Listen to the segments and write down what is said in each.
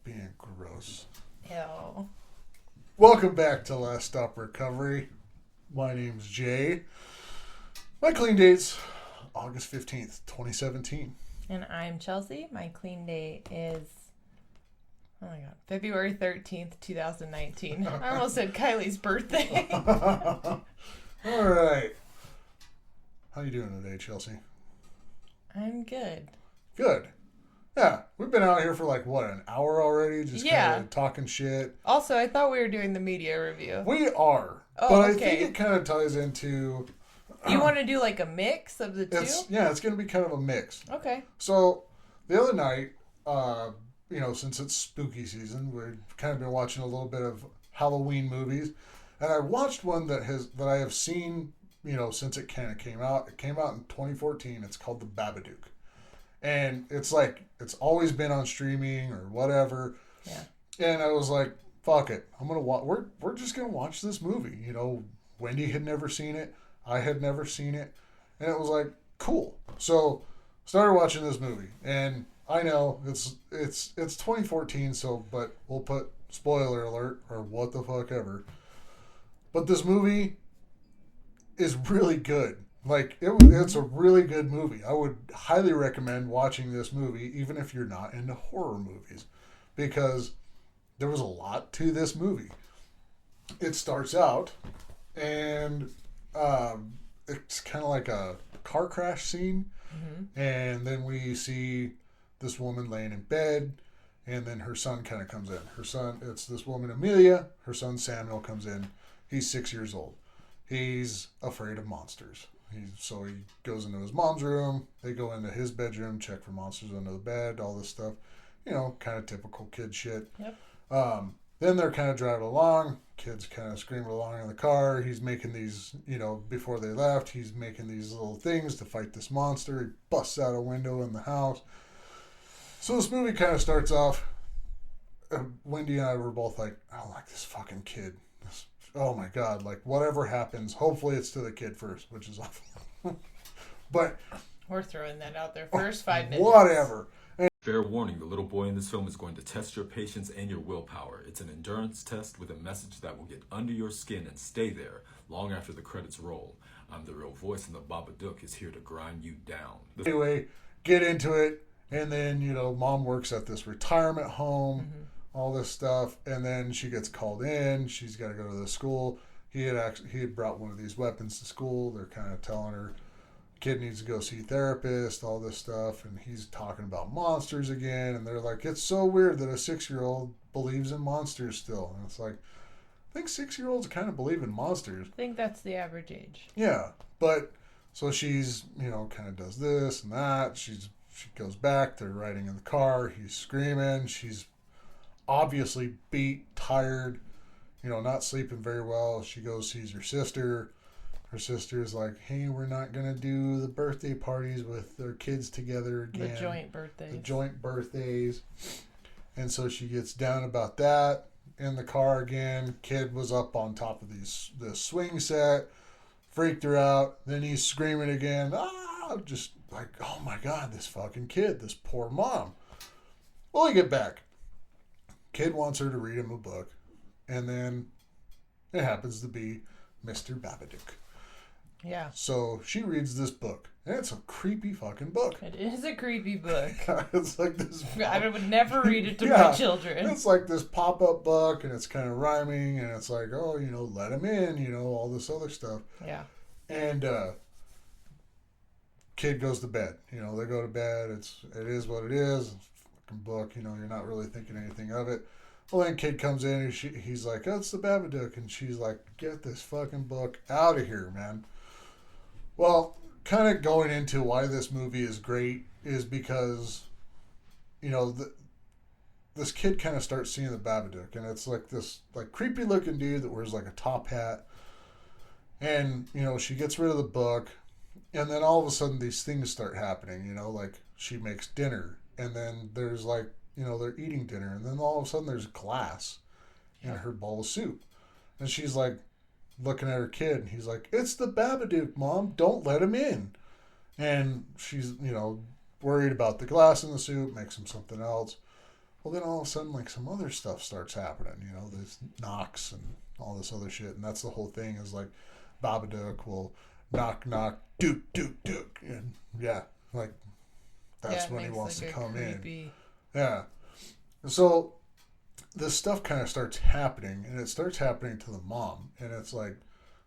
being gross. Ew. Welcome back to Last Stop Recovery. My name's Jay. My clean date's August 15th, 2017. And I'm Chelsea. My clean date is, oh my god, February 13th, 2019. I almost said Kylie's birthday. All right. How you doing today, Chelsea? I'm good. Good. Yeah, we've been out here for like, what, an hour already? Just Yeah. kind of talking shit. Also, I thought we were doing the media review. We are. Oh, but I okay. think it kind of ties into... You want to do like a mix of the two? It's going to be kind of a mix. Okay. So, the other night, since it's spooky season, we've kind of been watching a little bit of Halloween movies. And I watched one that I have seen, since it kind of came out. It came out in 2014. It's called The Babadook. And it's always been on streaming or whatever. Yeah. And I was like, fuck it. I'm going to watch, we're just going to watch this movie. Wendy had never seen it. I had never seen it. And it was like, cool. So, started watching this movie. And I know it's 2014, but we'll put spoiler alert or what the fuck ever. But this movie is really good. It's a really good movie. I would highly recommend watching this movie, even if you're not into horror movies, because there was a lot to this movie. It starts out, and it's kind of like a car crash scene, and then we see this woman laying in bed, and then her son kind of comes in. It's this woman Amelia. Her son Samuel comes in. He's 6 years old. He's afraid of monsters. So he goes into his mom's room. They go into his bedroom, check for monsters under the bed, all this stuff. Kind of typical kid shit. Yep. Then they're kind of driving along. Kids kind of screaming along in the car. He's making these, before they left, he's making these little things to fight this monster. He busts out a window in the house. So this movie kind of starts off. Wendy and I were both like, I don't like this fucking kid. Oh my god, whatever happens, hopefully it's to the kid first, which is awful. But We're throwing that out there. First 5 minutes. whatever. Fair warning, the little boy in this film is going to test your patience and your willpower. It's an endurance test with a message that will get under your skin and stay there long after the credits roll. I'm the real voice, and the Babadook is here to grind you down. Anyway, get into it, and then, mom works at this retirement home, all this stuff, and then she gets called in. She's got to go to the school. He had brought one of these weapons to school. They're kind of telling her, kid needs to go see a therapist, all this stuff, and he's talking about monsters again, and they're like, it's so weird that a 6-year-old believes in monsters still. And it's like, I think 6-year-olds kind of believe in monsters. I think that's the average age. Yeah, but so she's, kind of does this and that. She goes back. They're riding in the car. He's screaming. She's obviously beat, tired, not sleeping very well. She goes, sees her sister. Her sister's like, hey, we're not going to do the birthday parties with their kids together again. The joint birthdays. And so she gets down about that in the car again. Kid was up on top of this swing set, freaked her out. Then he's screaming again. Just like, oh my God, this fucking kid, this poor mom. Well, we get back. Kid wants her to read him a book. And then it happens to be Mr. Babadook. Yeah. So she reads this book. And it's a creepy fucking book. It is a creepy book. It's like this. I would never read it to my children. It's like this pop-up book, and it's kind of rhyming, and it's like, oh, let him in, all this other stuff. Yeah. And kid goes to bed. They go to bed. It is what it is. It's a fucking book. You're not really thinking anything of it. Well, then kid comes in, and he's like, oh, it's the Babadook. And she's like, get this fucking book out of here, man. Well, kind of going into why this movie is great is because, this kid kind of starts seeing the Babadook, and it's like this creepy looking dude that wears like a top hat, and she gets rid of the book, and then all of a sudden these things start happening. Like she makes dinner, and then there's they're eating dinner, and then all of a sudden there's glass in her bowl of soup, and she's like looking at her kid, and he's like, it's the Babadook, Mom, don't let him in. And she's worried about the glass in the soup, makes him something else. Well, then all of a sudden, like, some other stuff starts happening. You know, there's knocks and all this other shit, and that's the whole thing. Is like, Babadook will knock, knock, dook, dook, dook, and yeah, like that's when he wants to come in. Yeah. So this stuff kind of starts happening, and it starts happening to the mom, and it's like,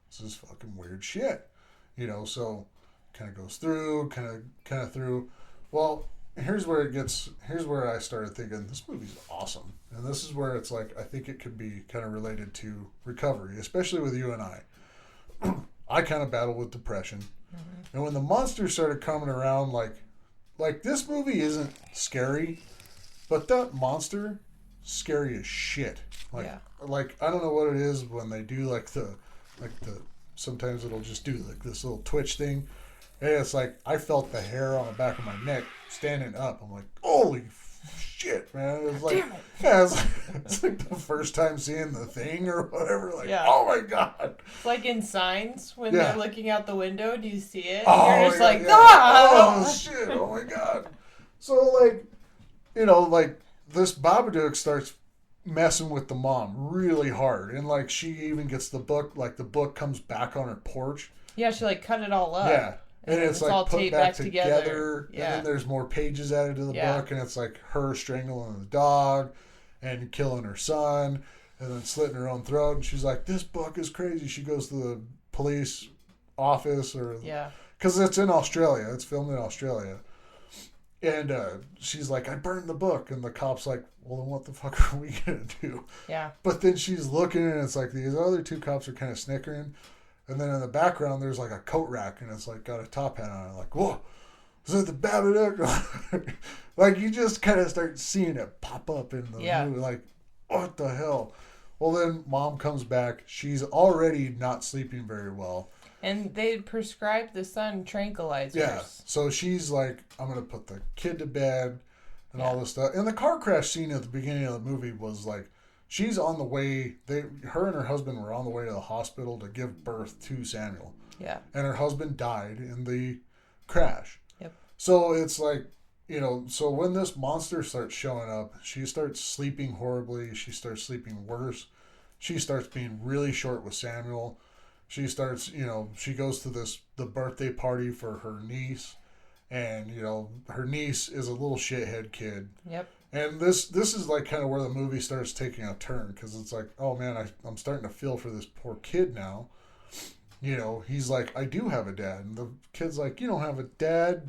this is fucking weird shit, you know. So kind of goes through, kind of through. Well, here's where I started thinking this movie's awesome, and this is where it's like I think it could be kind of related to recovery, especially with you and I. I kind of battle with depression, and when the monsters started coming around, like this movie isn't scary, but that monster, scary as shit. Like I don't know what it is when they do like the sometimes it'll just do like this little twitch thing, and it's like I felt the hair on the back of my neck standing up. I'm like, holy shit, man! It was like, yeah, it's like the first time seeing The Thing or whatever. Like, oh my god! It's like in Signs when they're looking out the window. Do you see it? Oh, you're just like, ah! Oh shit! Oh my god! So like, you know, like this Babadook starts messing with the mom really hard, and like she even gets the book. Like the book comes back on her porch. Yeah, she like cut it all up. Yeah. And it's like all put back together. Yeah. And then there's more pages added to the book. And it's like her strangling the dog and killing her son and then slitting her own throat. And she's like, this book is crazy. She goes to the police office because it's in Australia. It's filmed in Australia. And she's like, I burned the book. And the cop's like, well, then what the fuck are we going to do? Yeah. But then she's looking and it's like these other two cops are kind of snickering. And then in the background, there's like a coat rack, and it's like got a top hat on it. Like, whoa, is that the Babadook? Like, you just kind of start seeing it pop up in the movie. Like, what the hell? Well, then mom comes back. She's already not sleeping very well. And they prescribed the son tranquilizers. Yeah. So she's like, I'm going to put the kid to bed and all this stuff. And the car crash scene at the beginning of the movie was like, she's on the way. Her and her husband were on the way to the hospital to give birth to Samuel. Yeah. And her husband died in the crash. Yep. So it's like, you know, so when this monster starts showing up, she starts sleeping horribly. She starts sleeping worse. She starts being really short with Samuel. She starts, you know, she goes to the birthday party for her niece. And, you know, her niece is a little shithead kid. Yep. And this is like kind of where the movie starts taking a turn, because it's like, oh man, I'm starting to feel for this poor kid now. You know, he's like, I do have a dad, and the kid's like, you don't have a dad.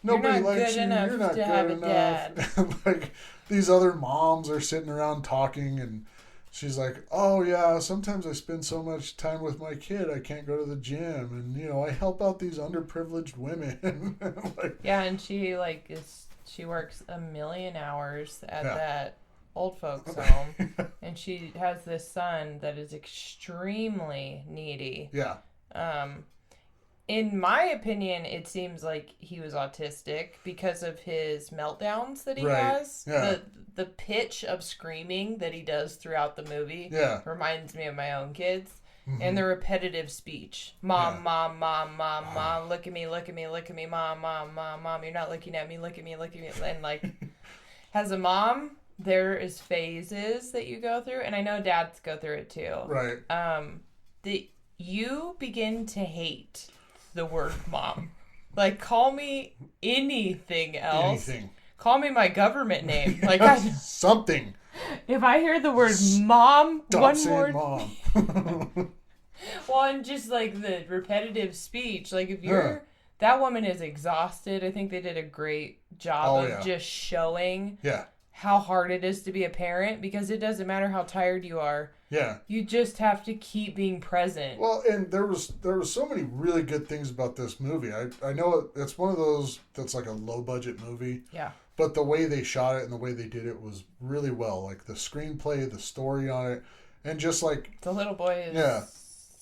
Nobody likes you. You're not good enough. And like these other moms are sitting around talking, and she's like, oh yeah, sometimes I spend so much time with my kid I can't go to the gym, and you know I help out these underprivileged women. Like, yeah, and she like she works 1,000,000 hours at that old folks home, and she has this son that is extremely needy. Yeah. In my opinion, it seems like he was autistic because of his meltdowns that he has. Yeah. The pitch of screaming that he does throughout the movie reminds me of my own kids. Mm-hmm. And the repetitive speech. Mom, mom, mom, mom, mom, look at me, look at me, look at me, mom, mom, mom, mom, you're not looking at me, look at me, look at me. And like, as a mom, there is phases that you go through, and I know dads go through it too. Right. You begin to hate the word mom. Like, call me anything else. Anything. Call me my government name. Like something. If I hear the word mom one more mom. well, and just like the repetitive speech, like if you're that woman is exhausted. I think they did a great job of just showing how hard it is to be a parent, because it doesn't matter how tired you are. Yeah. You just have to keep being present. Well, and there was so many really good things about this movie. I know it's one of those that's like a low budget movie. Yeah. But the way they shot it and the way they did it was really well. Like the screenplay, the story on it, and just like the little boy is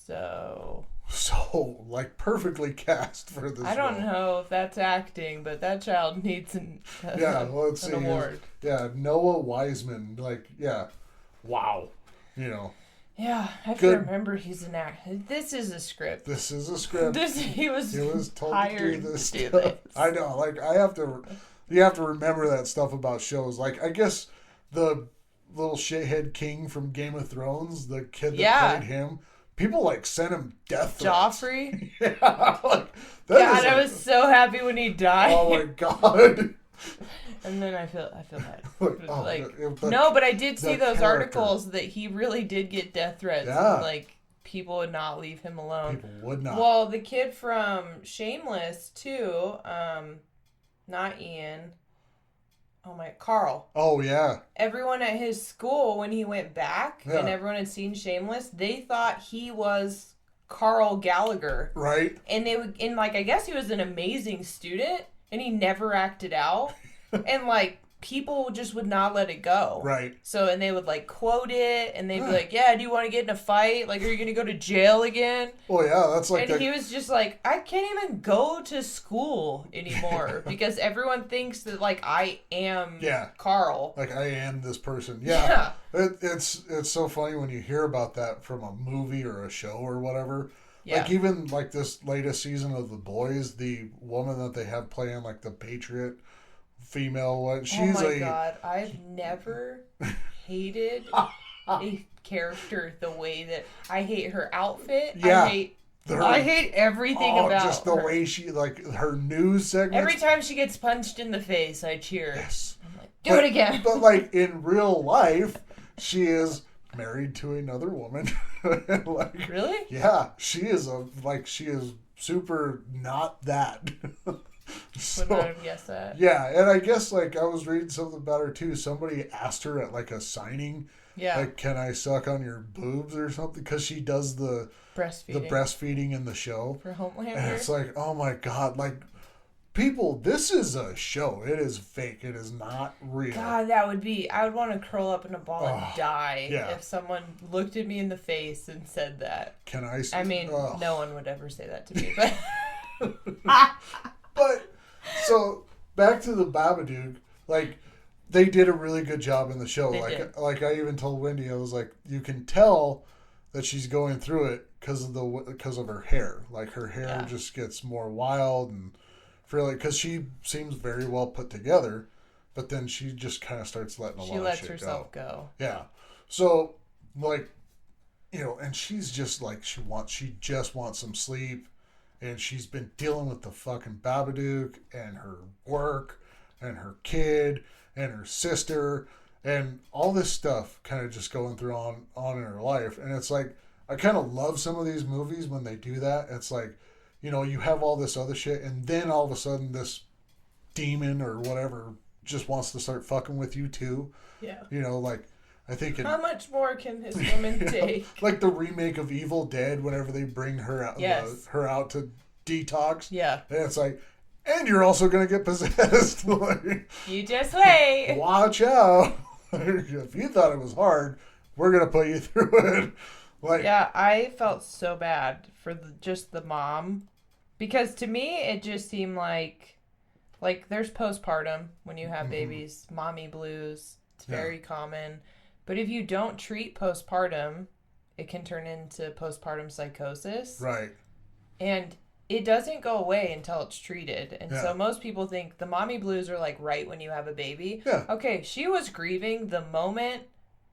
so like perfectly cast for this. I don't know if that's acting, but that child needs an award. Noah Wiseman, wow, you know. Yeah, I have to remember he's an actor. This is a script. He was told hired to do this. To do this. I know, like you have to remember that stuff about shows. Like I guess the little shithead king from Game of Thrones, the kid that played him. People like sent him death threats. Joffrey? Yeah. Like, God, I was so happy when he died. Oh my God. And then I feel bad. But I did see those articles that he really did get death threats. Yeah. And, like, people would not leave him alone. People would not. Well, the kid from Shameless, too, not Ian. Oh my, Carl. Oh, yeah. Everyone at his school, when he went back and everyone had seen Shameless, they thought he was Carl Gallagher. Right. And I guess he was an amazing student and he never acted out. And, like, people just would not let it go. Right. So, and they would, like, quote it, and they'd be like, yeah, do you want to get in a fight? Like, are you going to go to jail again? Well, yeah, that's like... And he was just like, I can't even go to school anymore because everyone thinks that, like, I am Carl. Like, I am this person. Yeah. It's so funny when you hear about that from a movie or a show or whatever. Yeah. Like, even, like, this latest season of The Boys, the woman that they have playing, like, the Patriot... female one. She's God, I've never hated a character the way that I hate her outfit. Yeah. I hate everything about just the way she, like, her news segment. Every time she gets punched in the face, I cheer. Yes. I'm like, do it again. But, like, in real life, she is married to another woman. Like, really? Yeah. She is super not that. Would not have guessed that. Yeah, and I guess, like, I was reading something about her, too. Somebody asked her at, like, a signing, like, can I suck on your boobs or something? Because she does the breastfeeding in the show. For Homelander. And it's like, oh, my God. Like, people, this is a show. It is fake. It is not real. God, I would want to curl up in a ball and die if someone looked at me in the face and said that. I mean, no one would ever say that to me, but... But, so, back to the Babadook, like, they did a really good job in the show. Like I even told Wendy, I was like, you can tell that she's going through it because of her hair. Like, her hair just gets more wild and frilly, because she seems very well put together, but then she just kind of starts letting a lot of shit go. She lets herself go. Yeah. So, like, you know, and she's just like, she just wants some sleep. And she's been dealing with the fucking Babadook and her work and her kid and her sister and all this stuff kind of just going through on in her life. And it's like, I kind of love some of these movies when they do that. It's like, you know, you have all this other shit and then all of a sudden this demon or whatever just wants to start fucking with you too. Yeah. You know, like... I think how much more can his woman take? Like the remake of Evil Dead, whenever they bring her out, her out to detox. Yeah, and it's like, and you're also gonna get possessed. Like, you just wait. Watch out! If you thought it was hard, we're gonna put you through it. Like, yeah, I felt so bad for just the mom, because to me it just seemed like there's postpartum when you have babies, mommy blues. It's very common. But if you don't treat postpartum, it can turn into postpartum psychosis. Right. And it doesn't go away until it's treated. And so most people think the mommy blues are like right when you have a baby. Yeah. Okay, she was grieving the moment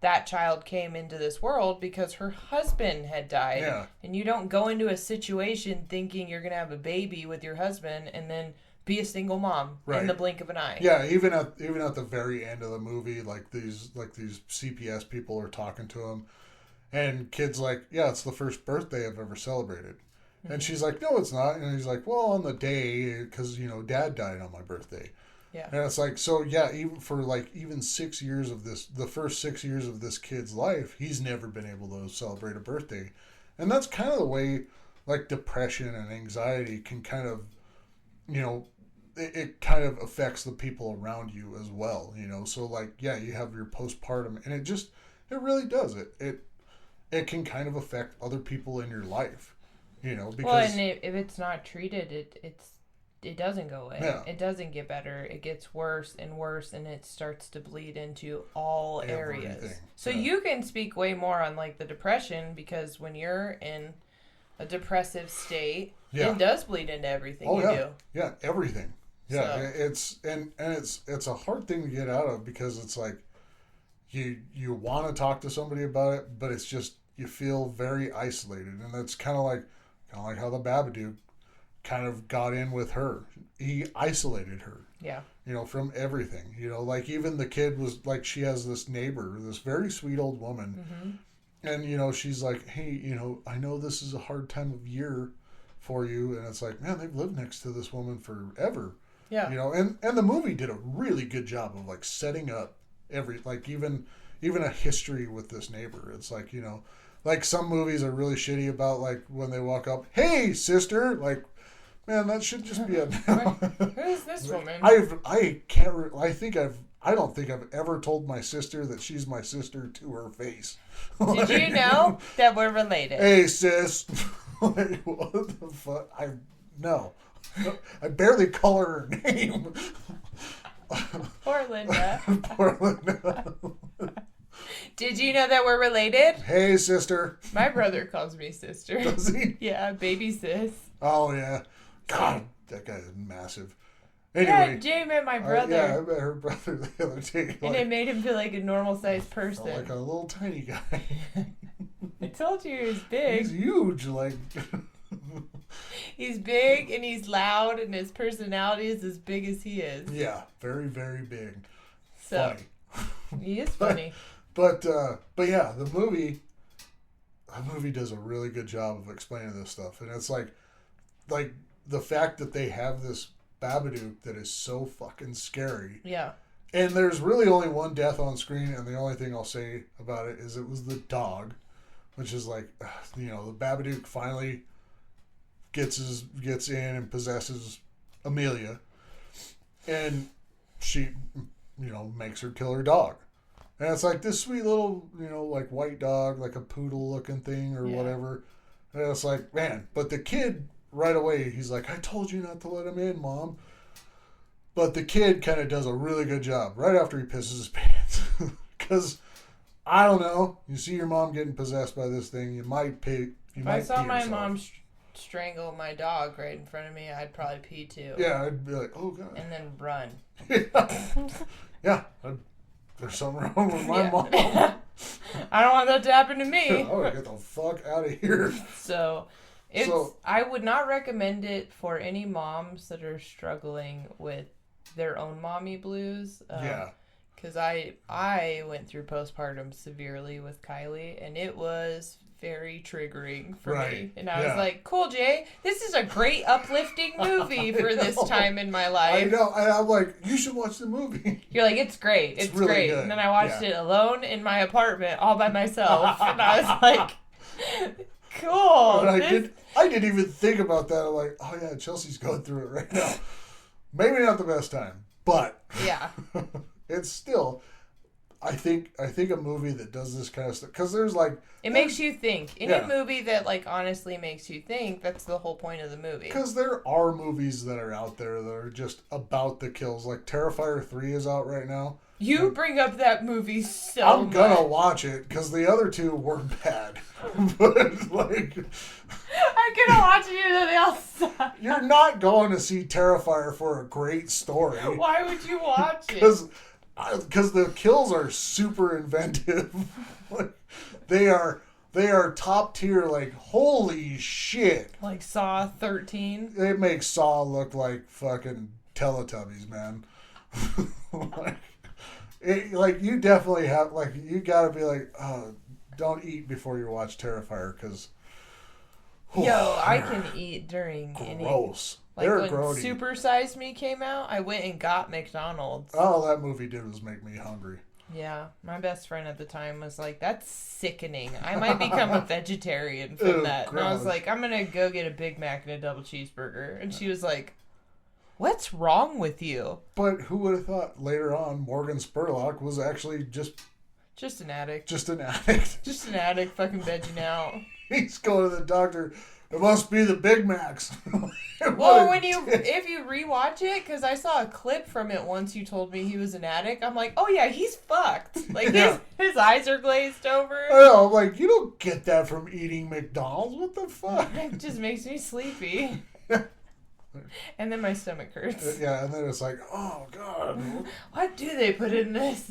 that child came into this world because her husband had died. Yeah. And you don't go into a situation thinking you're going to have a baby with your husband and then be a single mom in the blink of an eye. Yeah, even at the very end of the movie, like these CPS people are talking to him, and kid's like, "Yeah, it's the first birthday I've ever celebrated," and she's like, "No, it's not," and he's like, "Well, on the day, because Dad died on my birthday." Yeah, and it's like, so yeah, even for even 6 years of this, the first 6 years of this kid's life, he's never been able to celebrate a birthday, and that's kind of the way like depression and anxiety can kind of, it kind of affects the people around you as well, So you have your postpartum, and it really does. It can kind of affect other people in your life, because... Well, and if it's not treated, it doesn't go away. Yeah. It doesn't get better. It gets worse, and it starts to bleed into all areas. So you can speak way more on the depression, because when you're in a depressive state, it does bleed into everything you do. Yeah, everything. Yeah, so. It's a hard thing to get out of, because it's like, you want to talk to somebody about it, but it's just you feel very isolated, and that's kind of like how the Babadook kind of got in with her. He isolated her. Yeah. From everything. Like even the kid was like, she has this neighbor, this very sweet old woman, and she's like, hey, I know this is a hard time of year for you, and it's like, man, they've lived next to this woman forever. Yeah. And the movie did a really good job of like setting up even a history with this neighbor. It's like, like some movies are really shitty about like when they walk up, hey sister, like, man, that should just be a who is this woman? I don't think I've ever told my sister that she's my sister to her face. Did you know that we're related? Hey sis. Like, what the fuck? No. I barely call her name. Poor Linda. Poor Linda. Did you know that we're related? Hey, sister. My brother calls me sister. Does he? Yeah, baby sis. Oh, yeah. God, that guy is massive. Anyway. Yeah, Jay met my brother. Yeah, I met her brother the other day. And it made him feel like a normal-sized person. Like a little tiny guy. I told you he was big. He's huge, like... He's big and he's loud and his personality is as big as he is. Yeah, very, very big. So, funny. He is funny. But yeah, the movie does a really good job of explaining this stuff. And it's like the fact that they have this Babadook that is so fucking scary. Yeah. And there's really only one death on screen, and the only thing I'll say about it is it was the dog, which is like, the Babadook finally gets in and possesses Amelia, and she, makes her kill her dog. And it's like this sweet little, like white dog, like a poodle looking thing or whatever. And it's like, man, but the kid right away, he's like, I told you not to let him in, Mom. But the kid kind of does a really good job right after he pisses his pants. Because, I don't know, you see your mom getting possessed by this thing, you might pee. If I saw my mom strangle my dog right in front of me, I'd probably pee too. Yeah, I'd be like, oh God. And then run. Yeah, there's something wrong with my mom. I don't want that to happen to me. I want to get the fuck out of here. So, I would not recommend it for any moms that are struggling with their own mommy blues. Yeah. Because I went through postpartum severely with Kylie, and it was very triggering for me. And I was like, cool, Jay, this is a great uplifting movie for this time in my life. I know. And I'm like, you should watch the movie. You're like, it's great. It's really great. Good. And then I watched it alone in my apartment all by myself. And I was like, cool. And I didn't even think about that. I'm like, oh yeah, Chelsea's going through it right now. Maybe not the best time, but yeah, it's still, I think a movie that does this kind of stuff, because there's like... It makes you think. Any movie that, like, honestly makes you think, that's the whole point of the movie. Because there are movies that are out there that are just about the kills. Like, Terrifier 3 is out right now. You bring up that movie so much. I'm gonna watch it, because the other two were bad. But, like... I'm gonna watch it, even though they all suck. You're not going to see Terrifier for a great story. Why would you watch it? Because the kills are super inventive. Like, they are top tier. Like, holy shit! Like Saw 13. It makes Saw look like fucking Teletubbies, man. like you definitely have, like, you gotta be like, don't eat before you watch Terrifier, because I can eat during gross. Like when Super Size Me came out, I went and got McDonald's. All that movie did was make me hungry. Yeah, my best friend at the time was like, that's sickening. I might become a vegetarian from that. Gross. And I was like, I'm going to go get a Big Mac and a double cheeseburger. And she was like, what's wrong with you? But who would have thought later on Morgan Spurlock was actually just an addict. Just an addict. Just an addict fucking vegging out. He's going to the doctor. It must be the Big Macs. Well, if you rewatch it, because I saw a clip from it once, you told me he was an addict. I'm like, oh yeah, he's fucked. Like his eyes are glazed over. I know. I'm like, you don't get that from eating McDonald's. What the fuck? It just makes me sleepy. And then my stomach hurts. Yeah, and then it's like, oh God. What do they put in this?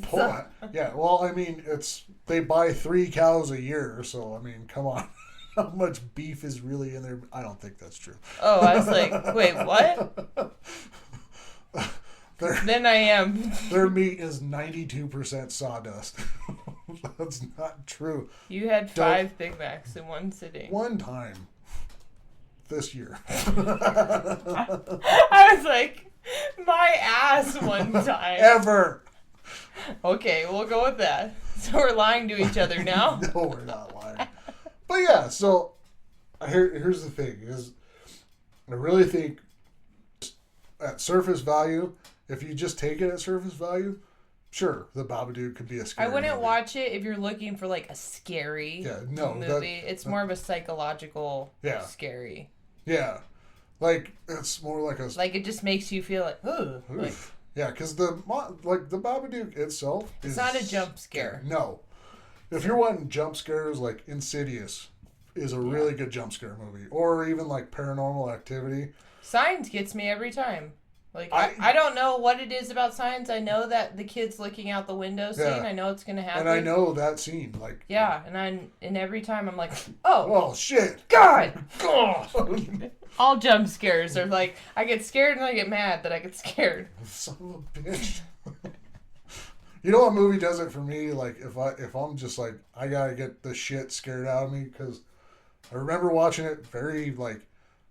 Yeah, well, I mean, they buy 3 cows a year, so I mean, come on. How much beef is really in there? I don't think that's true. Oh, I was like, wait, what? Then I am. Their meat is 92% sawdust. That's not true. You had 5 Big Macs in one sitting. One time. This year. I was like, my ass one time. Ever. Okay, we'll go with that. So we're lying to each other now? No, we're not lying. But yeah, so here's the thing is I really think at surface value, if you just take it at surface value, sure, the Babadook could be a scary I wouldn't movie. watch it if you're looking for like a scary movie. It's more of a psychological scary. Yeah. Like it's more like a like it just makes you feel like ooh. Like, yeah, because the Babadook itself it's not a jump scare. No. If you're wanting jump scares, like Insidious is a really good jump scare movie. Or even like Paranormal Activity. Signs gets me every time. Like, I don't know what it is about Signs. I know that the kid's looking out the window scene. I know it's going to happen. And I know that scene. Like yeah, and every time I'm like, oh shit. God. All jump scares are like, I get scared and I get mad that I get scared. Son of a bitch. You know what movie does it for me? Like if I'm just like I gotta get the shit scared out of me because I remember watching it very like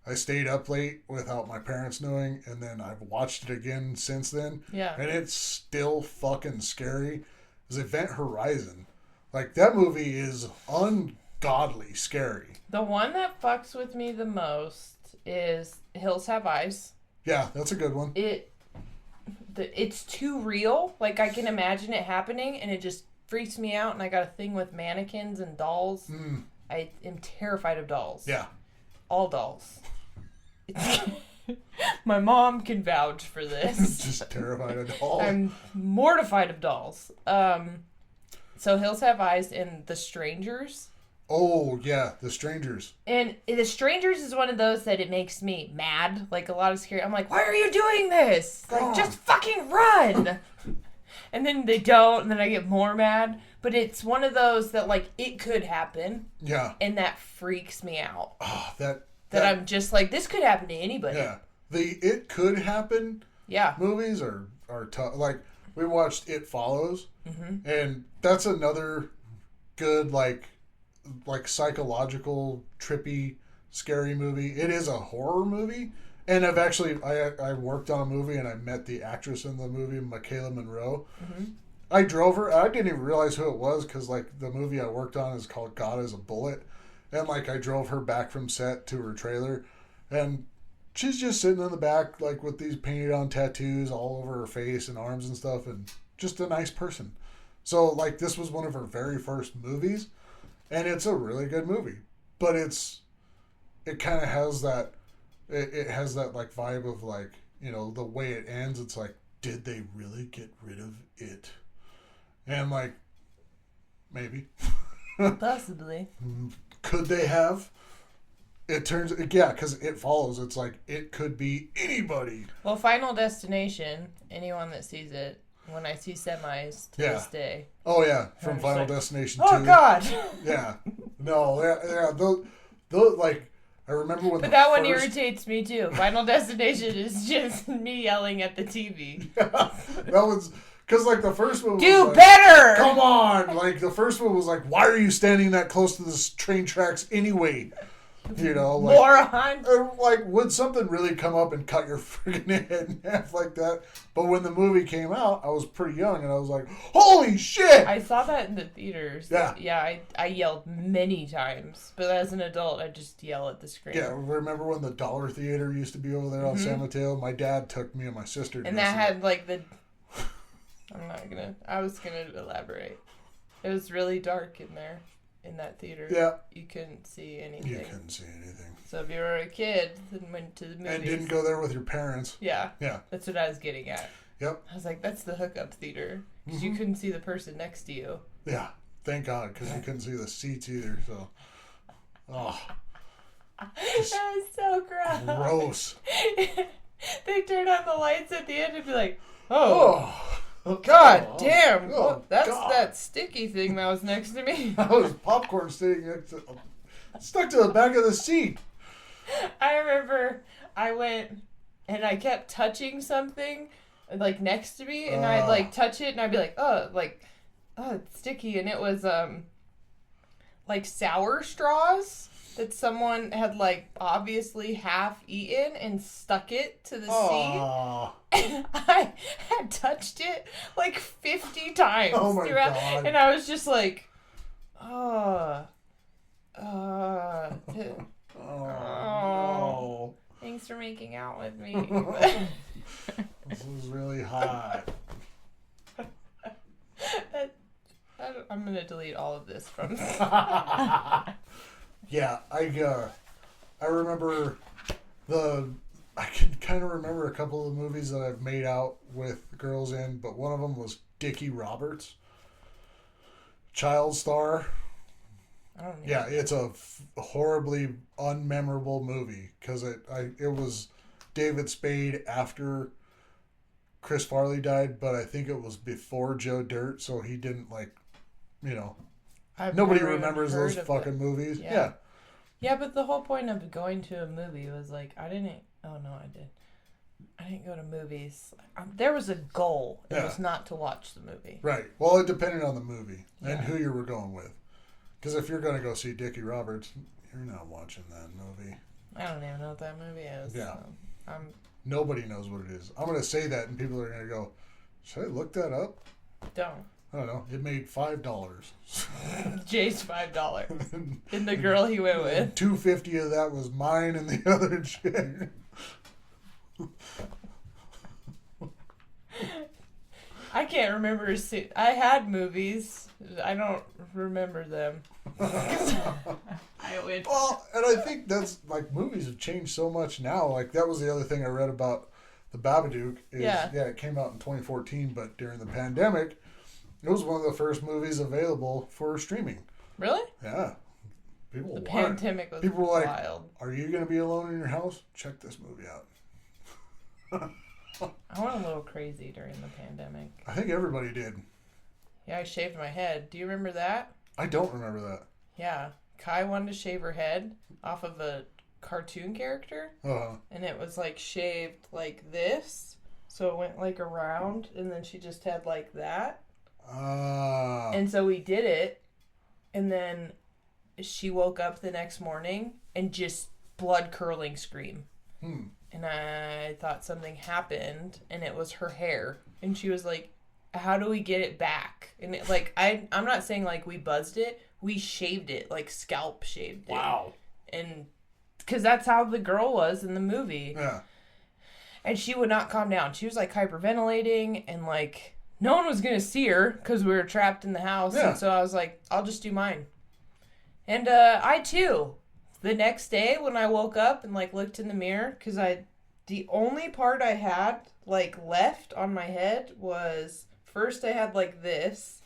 I stayed up late without my parents knowing, and then I've watched it again since then. Yeah, and it's still fucking scary. Is Event Horizon? Like that movie is ungodly scary. The one that fucks with me the most is Hills Have Eyes. Yeah, that's a good one. It's too real. Like, I can imagine it happening, and it just freaks me out, and I got a thing with mannequins and dolls. I am terrified of dolls. Yeah. All dolls. My mom can vouch for this. Just terrified of dolls. I'm mortified of dolls. So Hills Have Eyes and The Strangers. Oh, yeah, The Strangers. And The Strangers is one of those that it makes me mad. Like, a lot of scary. I'm like, why are you doing this? Like, just fucking run. And then they don't, and then I get more mad. But it's one of those that, like, it could happen. Yeah. And that freaks me out. Oh, that I'm just like, this could happen to anybody. Yeah. The It Could Happen movies are tough. Like, we watched It Follows. Mm-hmm. And that's another good, like psychological, trippy, scary movie. It is a horror movie. And I've actually, I worked on a movie and I met the actress in the movie, Michaela Monroe. Mm-hmm. I drove her. I didn't even realize who it was because, like, the movie I worked on is called God is a Bullet. And, like, I drove her back from set to her trailer. And she's just sitting in the back, like, with these painted on tattoos all over her face and arms and stuff. And just a nice person. So, like, this was one of her very first movies. And it's a really good movie. But it kind of has that, it has that, like, vibe of, like, you know, the way it ends. It's like, did they really get rid of it? And, like, maybe. Possibly. Could they have? It turns, yeah, because It Follows. It's like, it could be anybody. Well, Final Destination, anyone that sees it, when I see semis to this day. Oh, yeah, from Final Destination 2. Oh, God! Yeah. No, yeah, those, like, I remember when But that one irritates me, too. Final Destination is just me yelling at the TV. Yeah, that was... Because, like, the first one was do like, better! Come on! Like, the first one was like, why are you standing that close to the train tracks anyway? You know? Like, moron! Like, would something really come up and cut your freaking head in half like that? But when the movie came out, I was pretty young, and I was like, holy shit! I saw that in the theaters. Yeah, I yelled many times. But as an adult, I just yell at the screen. Yeah, remember when the Dollar Theater used to be over there on San Mateo? My dad took me and my sister to and that had, like, the... I was gonna elaborate. It was really dark in there, in that theater. Yeah. You couldn't see anything. You couldn't see anything. So if you were a kid and went to the movies. And didn't go there with your parents. Yeah. Yeah. That's what I was getting at. Yep. I was like, that's the hookup theater. Because you couldn't see the person next to you. Yeah. Thank God, because you couldn't see the seats either, so. Oh. That was so gross. Gross. They turn on the lights at the end and be like, oh. God damn! That's God. That sticky thing that was next to me. That was popcorn stuck to the back of the seat. I remember I went and I kept touching something like next to me, and I'd like touch it, and I'd be like, oh, it's sticky, and it was like sour straws that someone had like obviously half eaten and stuck it to the seat. And I had touched it like 50 times throughout, God. And I was just like, oh. Thanks for making out with me. This is really hot. I'm going to delete all of this from... Yeah, I remember I can kind of remember a couple of the movies that I've made out with girls in, but one of them was Dickie Roberts, child star. Yeah, it's a horribly unmemorable movie because it was David Spade after Chris Farley died, but I think it was before Joe Dirt, so he didn't nobody remembers those fucking movies. Yeah. Yeah, but the whole point of going to a movie was like, I didn't go to movies. There was a goal. It was not to watch the movie. Right. Well, it depended on the movie and who you were going with. Because if you're going to go see Dickie Roberts, you're not watching that movie. I don't even know what that movie is. Yeah. So nobody knows what it is. I'm going to say that and people are going to go, should I look that up? Don't. I don't know. It made $5. Jay's $5. And the girl he went with. $2.50 of that was mine and the other chick. I can't remember. I had movies. I don't remember them. I would. Well, and I think that's like movies have changed so much now. Like that was the other thing I read about the Babadook. It came out in 2014, but during the pandemic, it was one of the first movies available for streaming. Really? Yeah. The pandemic was people were like, wild. Are you going to be alone in your house? Check this movie out. I went a little crazy during the pandemic. I think everybody did. Yeah, I shaved my head. Do you remember that? I don't remember that. Yeah. Kai wanted to shave her head off of a cartoon character. Uh-huh. And it was like shaved like this. So it went like around, and then she just had like that. And so we did it, and then she woke up the next morning and just blood curdling scream. And I thought something happened, and it was her hair. And she was like, how do we get it back? And it, like, I'm not saying like we buzzed it. We shaved it, like scalp shaved it. Wow. And because that's how the girl was in the movie. Yeah. And she would not calm down. She was like hyperventilating, and like no one was going to see her because we were trapped in the house. Yeah. And so I was like, I'll just do mine. And I too. The next day when I woke up and like looked in the mirror, because the only part I had like left on my head was first I had like this,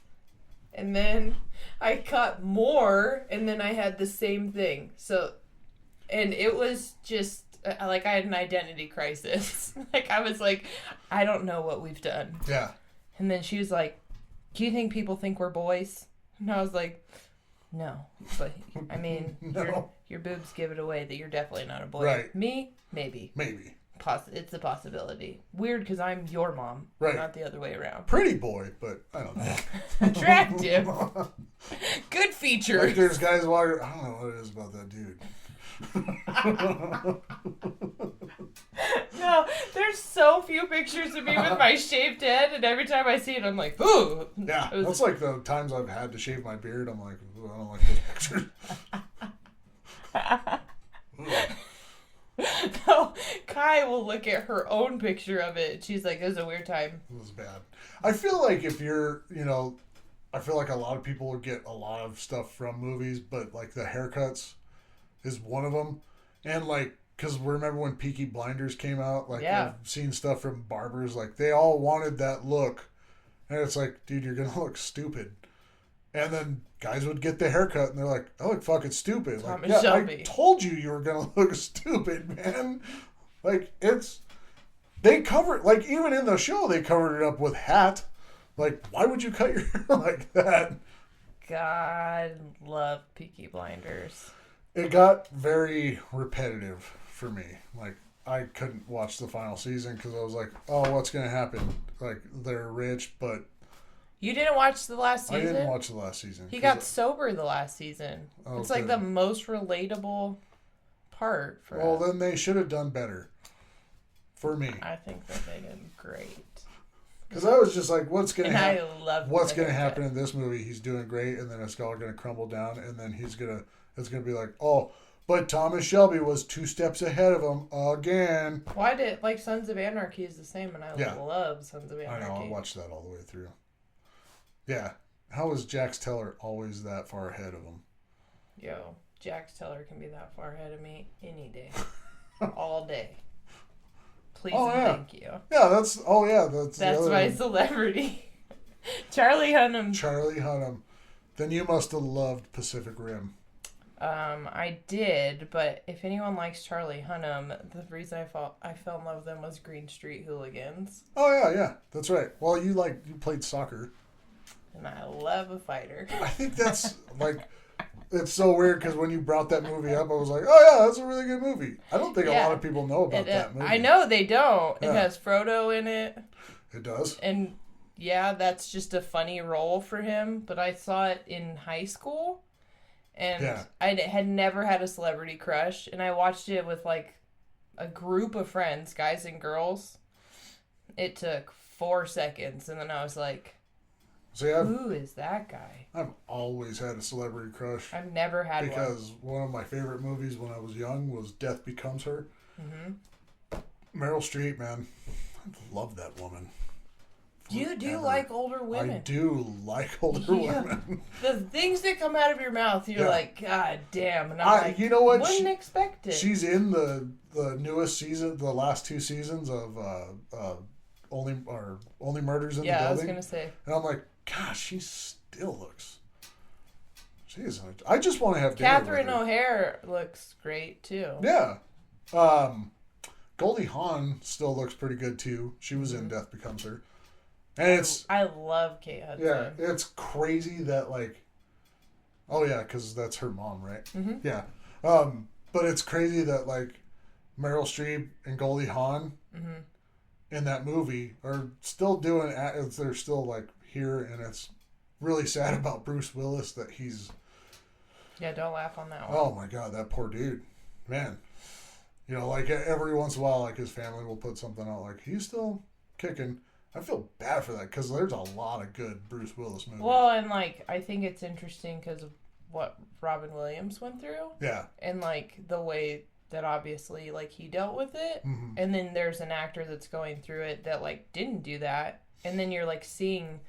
and then I cut more, and then I had the same thing. So, and it was just like I had an identity crisis. Like I was like, I don't know what we've done. Yeah. And then she was like, do you think people think we're boys? And I was like, no, but I mean, no. Your boobs give it away that you're definitely not a boy. Right. Me, maybe. Maybe. It's a possibility. Weird because I'm your mom, right? Not the other way around. Pretty boy, but I don't know. Attractive. Good features. Like there's guys walking. I don't know what it is about that dude. No, there's so few pictures of me with my shaved head, and every time I see it, I'm like, ooh. Yeah, that's like the times I've had to shave my beard. I'm like, ooh, I don't like those pictures. No, Kai will look at her own picture of it. She's like, it was a weird time. It was bad. I feel like if you're, I feel like a lot of people get a lot of stuff from movies, but like the haircuts is one of them. And like, because remember when Peaky Blinders came out? Like, I've seen stuff from barbers. Like, they all wanted that look. And it's like, dude, you're going to look stupid. And then guys would get the haircut, and they're like, "I look fucking stupid." Thomas like, yeah, Shelby. I told you were gonna look stupid, man. Like, they covered, like, even in the show, they covered it up with hat. Like, why would you cut your hair like that? God, love Peaky Blinders. It got very repetitive for me. Like, I couldn't watch the final season because I was like, "Oh, what's gonna happen?" Like, they're rich, but you didn't watch the last season? I didn't watch the last season. He got sober the last season. Oh, it's like the most relatable part for Well, then they should have done better. For me. I think that they did great. Because I was just like, what's going to happen? What's going to haircut. happen in this movie? He's doing great, and then it's all going to crumble down, and then it's going to be like, oh, but Thomas Shelby was 2 steps ahead of him again. Why did, like, Sons of Anarchy is the same, and I love Sons of Anarchy. I know, I watched that all the way through. Yeah. How is Jax Teller always that far ahead of him? Yo, Jax Teller can be that far ahead of me any day. All day. Please and thank you. Yeah, that's my celebrity. Charlie Hunnam. Then you must have loved Pacific Rim. I did, but if anyone likes Charlie Hunnam, the reason I fell in love with him was Green Street Hooligans. Oh yeah, that's right. Well, you played soccer. And I love a fighter. I think that's like, it's so weird because when you brought that movie up, I was like, oh yeah, that's a really good movie. I don't think a lot of people know about that movie. I know they don't. Yeah. It has Frodo in it. It does. And yeah, that's just a funny role for him. But I saw it in high school, and I had never had a celebrity crush, and I watched it with like a group of friends, guys and girls. It took 4 seconds, and then I was like, who is that guy? I've always had a celebrity crush. I've never had one. Because one of my favorite movies when I was young was Death Becomes Her. Mm-hmm. Meryl Streep, man. I love that woman. You do like older women. I do like older women. The things that come out of your mouth, you're like, God damn. And I'm like, you know what? Wouldn't expect it. She's in the newest season, the last 2 seasons of Only Murders in the Building. Yeah, I was gonna say. And I'm like, gosh, she still looks. She is. I just want to have dinner Catherine with her. O'Hare looks great too. Yeah. Goldie Hawn still looks pretty good too. She was in Death Becomes Her. And I love Kate Hudson. Yeah, it's crazy that like, oh yeah, because that's her mom, right? Mm-hmm. Yeah. But it's crazy that like Meryl Streep and Goldie Hawn in that movie are still doing. They're still like here, and it's really sad about Bruce Willis that he's. Yeah, don't laugh on that one. Oh my God, that poor dude, man. You know, like every once in a while, like his family will put something out, like he's still kicking. I feel bad for that because there's a lot of good Bruce Willis movies. Well, and like I think it's interesting because of what Robin Williams went through. Yeah. And like the way that obviously like he dealt with it, and then there's an actor that's going through it that like didn't do that, and then you're like seeing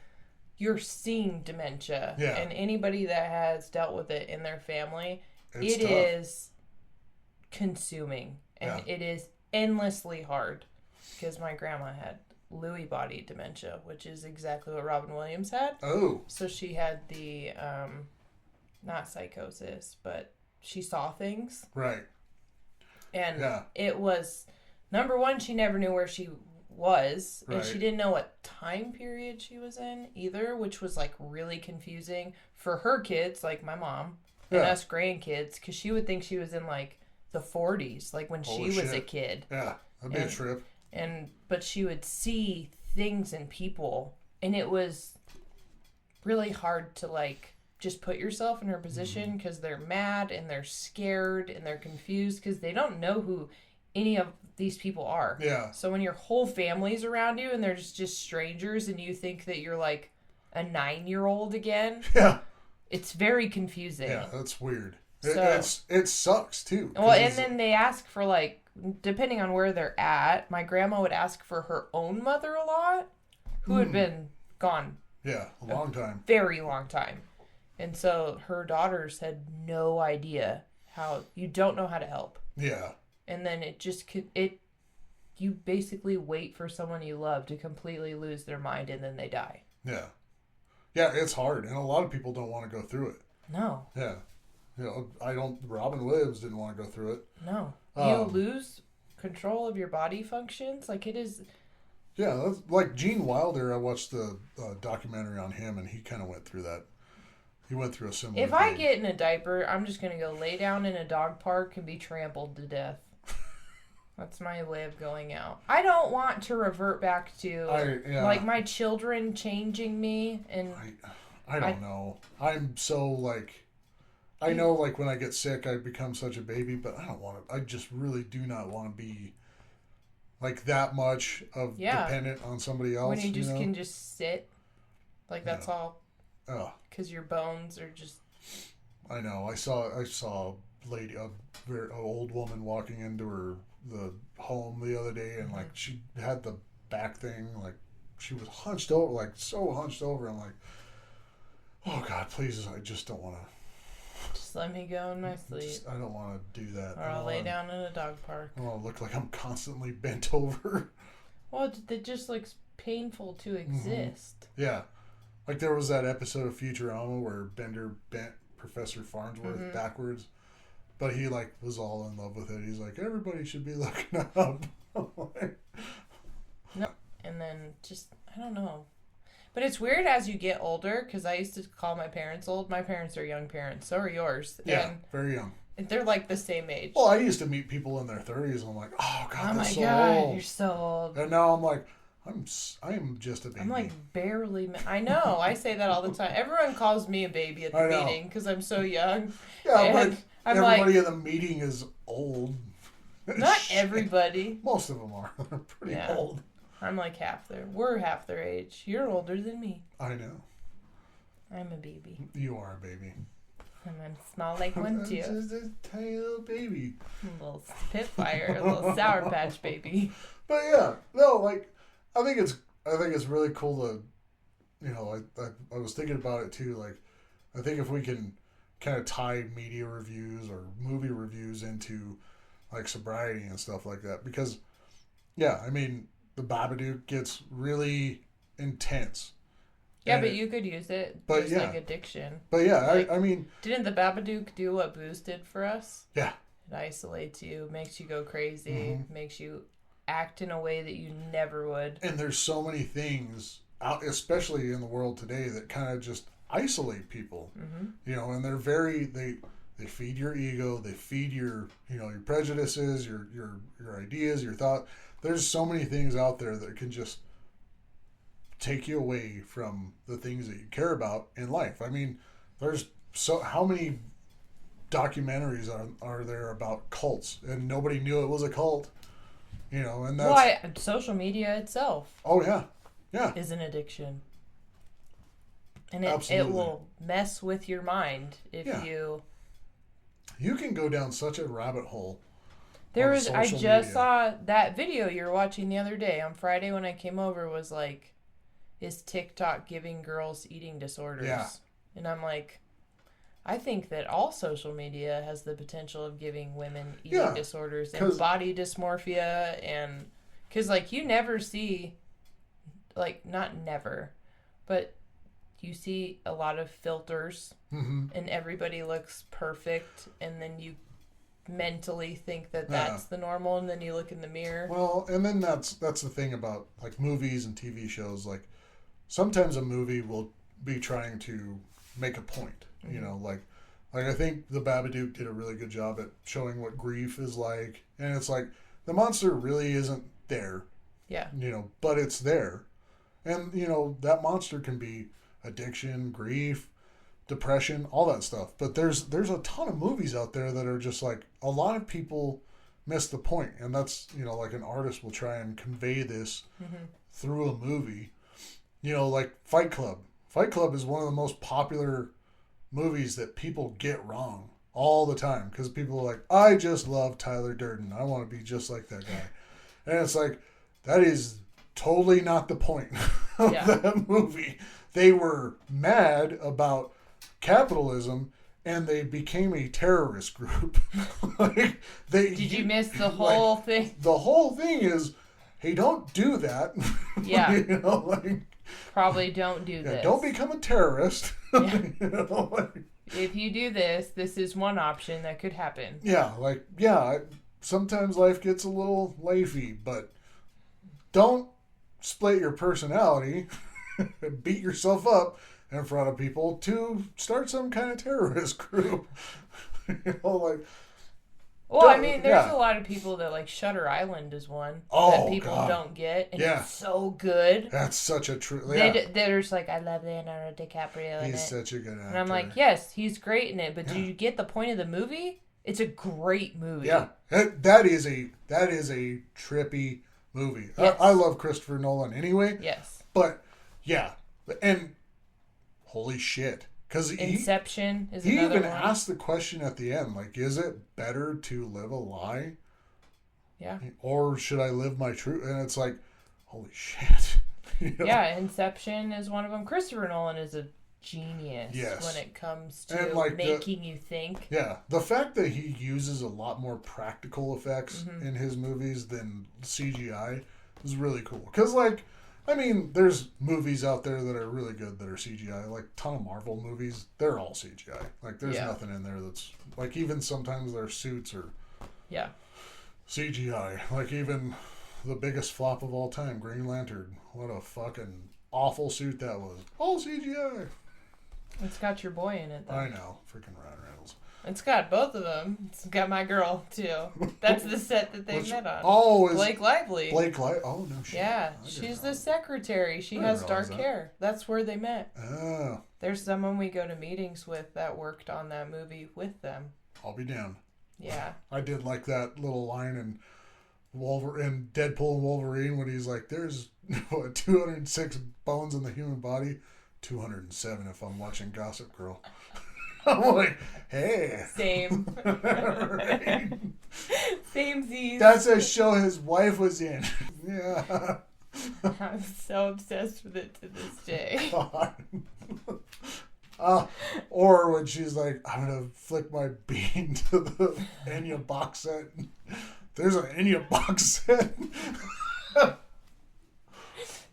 dementia, and anybody that has dealt with it in their family, it is consuming, and it is endlessly hard because my grandma had Lewy body dementia, which is exactly what Robin Williams had. Oh. So she had the, not psychosis, but she saw things. Right. And it was, number one, she never knew where she was. Right. And she didn't know what time period she was in either, which was like really confusing for her kids, like my mom, and us grandkids, because she would think she was in like the 40s, like when she was a kid. Yeah, that'd be a trip. But she would see things in people, and it was really hard to like just put yourself in her position because they're mad and they're scared and they're confused because they don't know who any of these people are. Yeah. So when your whole family's around you and they're just strangers and you think that you're like a 9-year-old again. Yeah. It's very confusing. Yeah, that's weird. It sucks too. Well, and then they ask for like, depending on where they're at, my grandma would ask for her own mother a lot, who had been gone. Yeah, a long time. Very long time. And so her daughters had no idea how, you don't know how to help. Yeah. And then you basically wait for someone you love to completely lose their mind and then they die. Yeah. Yeah, it's hard, and a lot of people don't want to go through it. No. Yeah. Robin Williams didn't want to go through it. No. You lose control of your body functions. Like, it is... Yeah, that's, like Gene Wilder, I watched the documentary on him, and he kind of went through that. He went through a similar If I get in a diaper, I'm just going to go lay down in a dog park and be trampled to death. That's my way of going out. I don't want to revert back to, like, my children changing me. And I don't know. I'm so, like... I know, like, when I get sick, I become such a baby, but I don't want to... I just really do not want to be... like that much of dependent on somebody else. When you just can just sit, like that's all. Oh. Because your bones are just. I know. I saw a lady, a old woman walking into the home the other day, and like she had the back thing, like she was hunched over, like so hunched over. I'm like, oh God, please! I just don't want to. Just let me go in my sleep. I don't want to do that. Or I'll lay down in a dog park. I want to look like I'm constantly bent over. Well, it just looks painful to exist. Yeah. Like there was that episode of Futurama where Bender bent Professor Farnsworth backwards. But he like was all in love with it. He's like, everybody should be looking up. No. And then just, I don't know. But it's weird as you get older, because I used to call my parents old. My parents are young parents. So are yours. Yeah, very young. They're like the same age. Well, I used to meet people in their 30s, and I'm like, oh, God, that's so old. You're so old. And now I'm like, I'm just a baby. I'm like barely... I know. I say that all the time. Everyone calls me a baby at the meeting because I'm so young. Yeah, but everybody in the meeting is old. Not everybody. Most of them are. They're pretty old. I'm like we're half their age. You're older than me. I know. I'm a baby. You are a baby. And then small like one too. Just a tiny little baby. A little Spitfire, a little Sour Patch baby. But yeah, no, like I think it's really cool to, you know, I was thinking about it too. Like, I think if we can kind of tie media reviews or movie reviews into like sobriety and stuff like that, because yeah, I mean. The Babadook gets really intense. Yeah, but you could use it just like addiction. But yeah, like, I mean... Didn't the Babadook do what Booze did for us? Yeah. It isolates you, makes you go crazy, makes you act in a way that you never would. And there's so many things, out, especially in the world today, that kind of just isolate people. You know, and they're very... They feed your ego, they feed your, you know, your prejudices, your ideas, your thought. There's so many things out there that can just take you away from the things that you care about in life. I mean, how many documentaries are there about cults, and nobody knew it was a cult, you know, and that's... social media itself. Oh, yeah. Is an addiction. And it will mess with your mind if you... You can go down such a rabbit hole. I just saw that video you were watching the other day on Friday when I came over was like, is TikTok giving girls eating disorders? Yeah. And I'm like, I think that all social media has the potential of giving women eating disorders and body dysmorphia, and because like you never see, like not never, but you see a lot of filters and everybody looks perfect, and then you mentally think that that's the normal, and then you look in the mirror. Well, and then that's the thing about like movies and TV shows. Like sometimes a movie will be trying to make a point. You know, like I think the Babadook did a really good job at showing what grief is like, and it's like the monster really isn't there. Yeah. You know, but it's there, and you know that monster can be addiction, grief, depression, all that stuff. But there's a ton of movies out there that are just like, a lot of people miss the point, and that's, you know, like an artist will try and convey this through a movie. You know, like Fight Club. Fight Club is one of the most popular movies that people get wrong all the time, because people are like, I just love Tyler Durden, I want to be just like that guy. And it's like, that is totally not the point of that movie. They were mad about capitalism, and they became a terrorist group. Did you miss the whole thing? The whole thing is, hey, don't do that. Yeah. You know, like, probably don't do this. Don't become a terrorist. Yeah. You know, like, if you do this, this is one option that could happen. Yeah, sometimes life gets a little lafey, but don't split your personality and beat yourself up in front of people to start some kind of terrorist group. Well, I mean, there's a lot of people that like Shutter Island is one that people don't get, and it's so good. That's such a true. They're just like, I love Leonardo DiCaprio. He's such a good actor, and I'm like, yes, he's great in it. But do you get the point of the movie? It's a great movie. Yeah, that is a trippy movie. Yes. I love Christopher Nolan anyway. Yes, but and holy shit. Because Inception is he another even one. asked the question at the end, like, is it better to live a lie? Yeah. Or should I live my truth? And it's like, holy shit. You know? Yeah, Inception is one of them. Christopher Nolan is a genius when it comes to making you think. Yeah. The fact that he uses a lot more practical effects in his movies than CGI is really cool. Because, I mean, there's movies out there that are really good that are CGI. Like, a ton of Marvel movies, they're all CGI. Like, there's nothing in there that's... Like, even sometimes their suits are CGI. Like, even the biggest flop of all time, Green Lantern. What a fucking awful suit that was. All CGI. It's got your boy in it, though. I know. Freaking Ryan Reynolds. It's got both of them. It's got my girl, too. That's the set that they met on. Oh, Blake Lively. Oh, no shit. Yeah, she's the secretary. She has dark hair. That's where they met. Oh. There's someone we go to meetings with that worked on that movie with them. I'll be down. Yeah. I did like that little line in Deadpool and Wolverine when he's like, there's 206 bones in the human body. 207 if I'm watching Gossip Girl. I'm like, hey. Same. Right? Samesies. That's a show his wife was in. Yeah. I'm so obsessed with it to this day. Or when she's like, I'm going to flick my bean to the Enya box set. There's an Enya box set.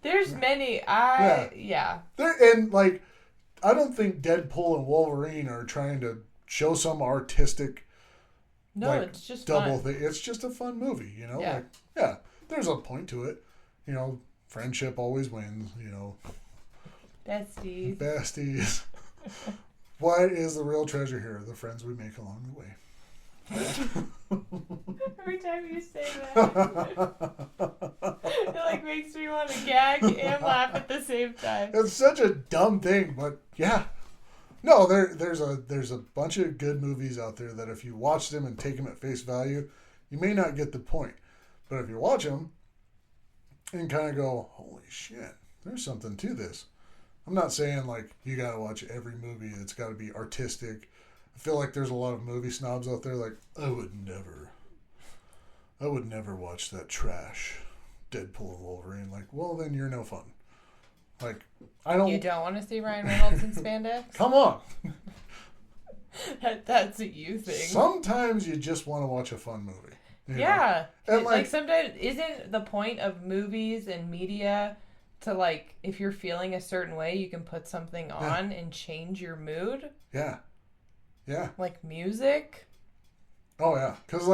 There's many. Yeah. And I don't think Deadpool and Wolverine are trying to show some artistic. No, it's just double fun. thing. It's just a fun movie, you know. Yeah. There's a point to it, you know. Friendship always wins, you know. Besties. What is the real treasure here? The friends we make along the way. Every time you say that, it makes me want to gag and laugh at the same time. It's such a dumb thing, but yeah. No, there's a bunch of good movies out there that if you watch them and take them at face value, you may not get the point. But if you watch them and kind of go, holy shit, there's something to this. I'm not saying you got to watch every movie. It's got to be artistic. I feel like there's a lot of movie snobs out there I would never watch that trash Deadpool and Wolverine. Well, then you're no fun. You don't want to see Ryan Reynolds in spandex? Come on. That's a you thing. Sometimes you just want to watch a fun movie. Yeah. And sometimes, isn't the point of movies and media to if you're feeling a certain way, you can put something on and change your mood? Yeah. Yeah. Like music? Oh, yeah. Because,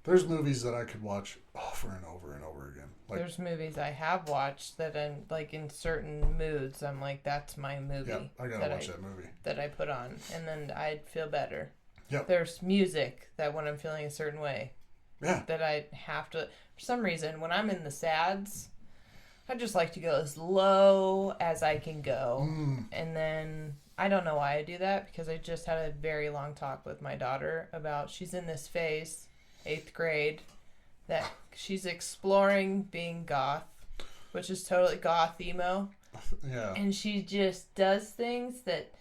there's movies that I could watch over and over and over again. There's movies I have watched that in certain moods, I'm like, that's my movie. Yeah, I gotta watch that movie. That I put on, and then I'd feel better. Yep. There's music that when I'm feeling a certain way, that I have to, for some reason, when I'm in the sads, I just like to go as low as I can go. And then, I don't know why I do that, because I just had a very long talk with my daughter about, she's in this phase, 8th grade, that she's exploring being goth, which is totally goth emo. Yeah. And she just does things that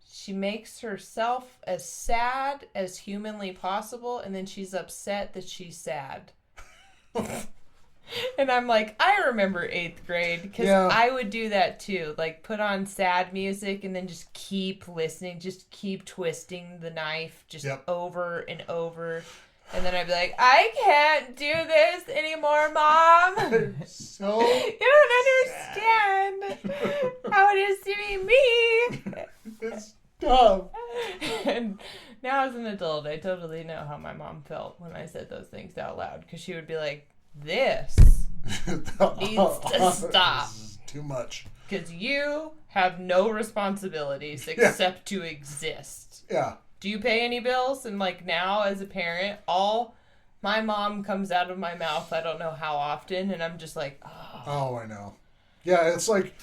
she makes herself as sad as humanly possible, and then she's upset that she's sad. And I'm like, I remember 8th grade, because I would do that too. Put on sad music and then just keep listening, just keep twisting the knife, just over and over. And then I'd be like, I can't do this anymore, Mom. So you don't understand how it is to be me. It's dumb. And now as an adult, I totally know how my mom felt when I said those things out loud. Because she would be like, this needs to stop. This is too much. Because you have no responsibilities except to exist. Yeah. Do you pay any bills? And like now as a parent, all my mom comes out of my mouth, I don't know how often, and I'm just like, oh. Oh, I know. Yeah, it's like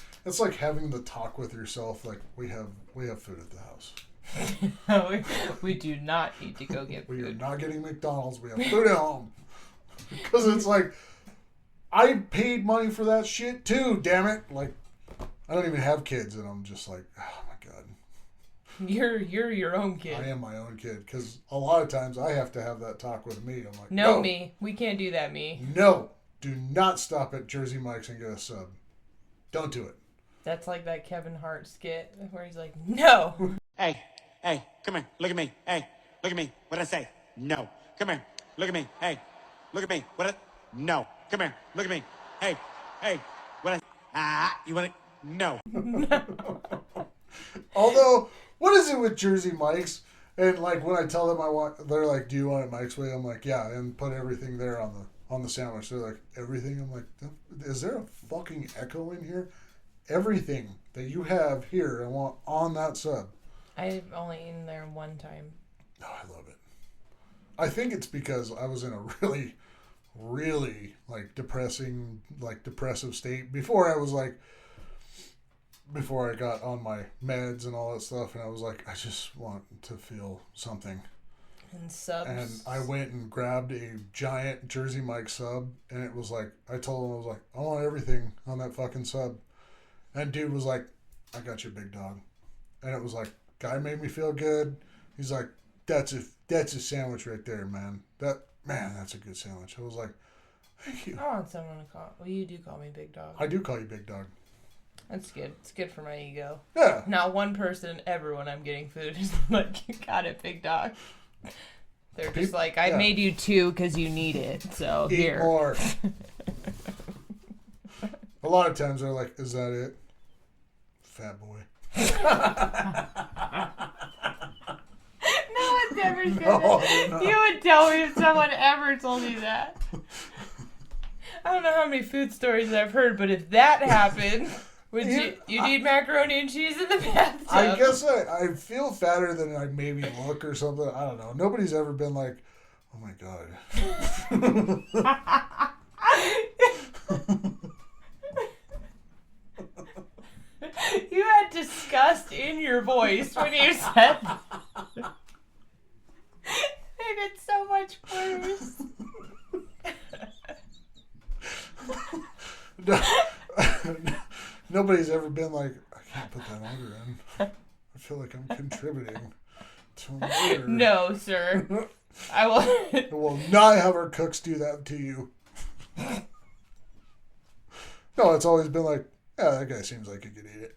having the talk with yourself. Like we have food at the house. we do not need to go get food. We are not getting McDonald's. We have food at home. Because it's like, I paid money for that shit too. Damn it! Like, I don't even have kids, and I'm just like, oh my god. You're your own kid. I am my own kid, because a lot of times I have to have that talk with me. I'm like, no, me. We can't do that, me. No. Do not stop at Jersey Mike's and get a sub. Don't do it. That's like that Kevin Hart skit where he's like, no. Hey, come here. Look at me. Hey, look at me. What'd I say? No. Come here. Look at me. Hey, look at me. No. Come here. Look at me. Hey, what you want it? No. Although, what is it with Jersey Mike's? And like when I tell them I want, they're like, "Do you want it Mike's way?" I'm like, "Yeah," and put everything there on the sandwich. They're like, "Everything?" I'm like, "Is there a fucking echo in here? Everything that you have here, I want on that sub." I've only eaten there one time. Oh, I love it. I think it's because I was in a really, really depressive state before I got on my meds and all that stuff, and I was like, I just want to feel something. And subs. And I went and grabbed a giant Jersey Mike sub, and it was like, I told him, I was like, I want everything on that fucking sub. And dude was like, I got you, big dog. And it was like, guy made me feel good. He's like, that's a sandwich right there, man. That's a good sandwich. I was like, thank you. I want someone to call. Well, you do call me big dog. I do call you big dog. That's good. It's good for my ego. Yeah. Not one person ever when I'm getting food is like, you got it, big dog. They're just like, I made you two because you need it. So eat here. More. A lot of times they're like, is that it? Fat boy. No one's ever said that. You would tell me if someone ever told me that. I don't know how many food stories I've heard, but if that happened, would you eat macaroni and cheese in the bathtub? I guess I feel fatter than I maybe look or something. I don't know. Nobody's ever been like, oh my god. You had disgust in your voice when you said that. Made it so much worse. Nobody's ever been like, I can't put that order in. I feel like I'm contributing to an order. No, sir. I will. I will not have our cooks do that to you. No, it's always been like, yeah, that guy seems like he could eat it.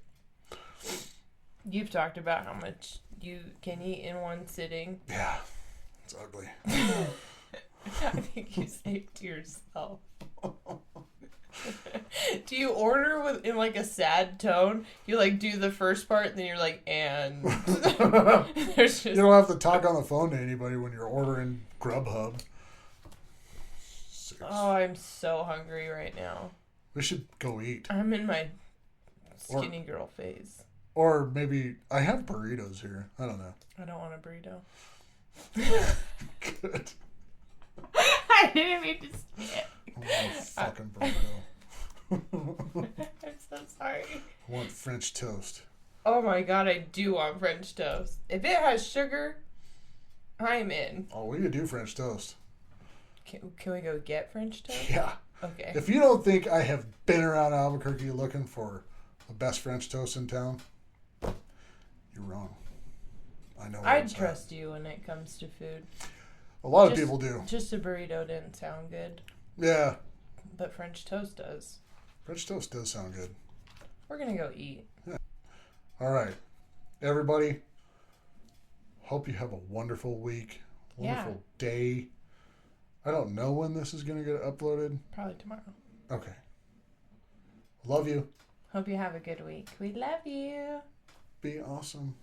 You've talked about how much you can eat in one sitting. Yeah, it's ugly. I think you say it to yourself. Do you order in like a sad tone? You like do the first part and then you're like, and there's just... You don't have to talk on the phone to anybody when you're ordering Grubhub. Oh, I'm so hungry right now. We should go eat. I'm in my skinny girl phase. Or maybe I have burritos here. I don't know. I don't want a burrito. Good. I didn't mean to say it. I want a fucking burrito. I'm so sorry. I want French toast. Oh my god, I do want French toast. If it has sugar, I'm in. Oh, we could do French toast. Can we go get French toast? Yeah. Okay. If you don't think I have been around Albuquerque looking for the best French toast in town, you're wrong. I know. I'd trust you when it comes to food. A lot of people do. Just a burrito didn't sound good. Yeah. But French toast does. French toast does sound good. We're going to go eat. Yeah. All right. Everybody, hope you have a wonderful week, wonderful day. I don't know when this is going to get uploaded. Probably tomorrow. Okay. Love you. Hope you have a good week. We love you. Be awesome.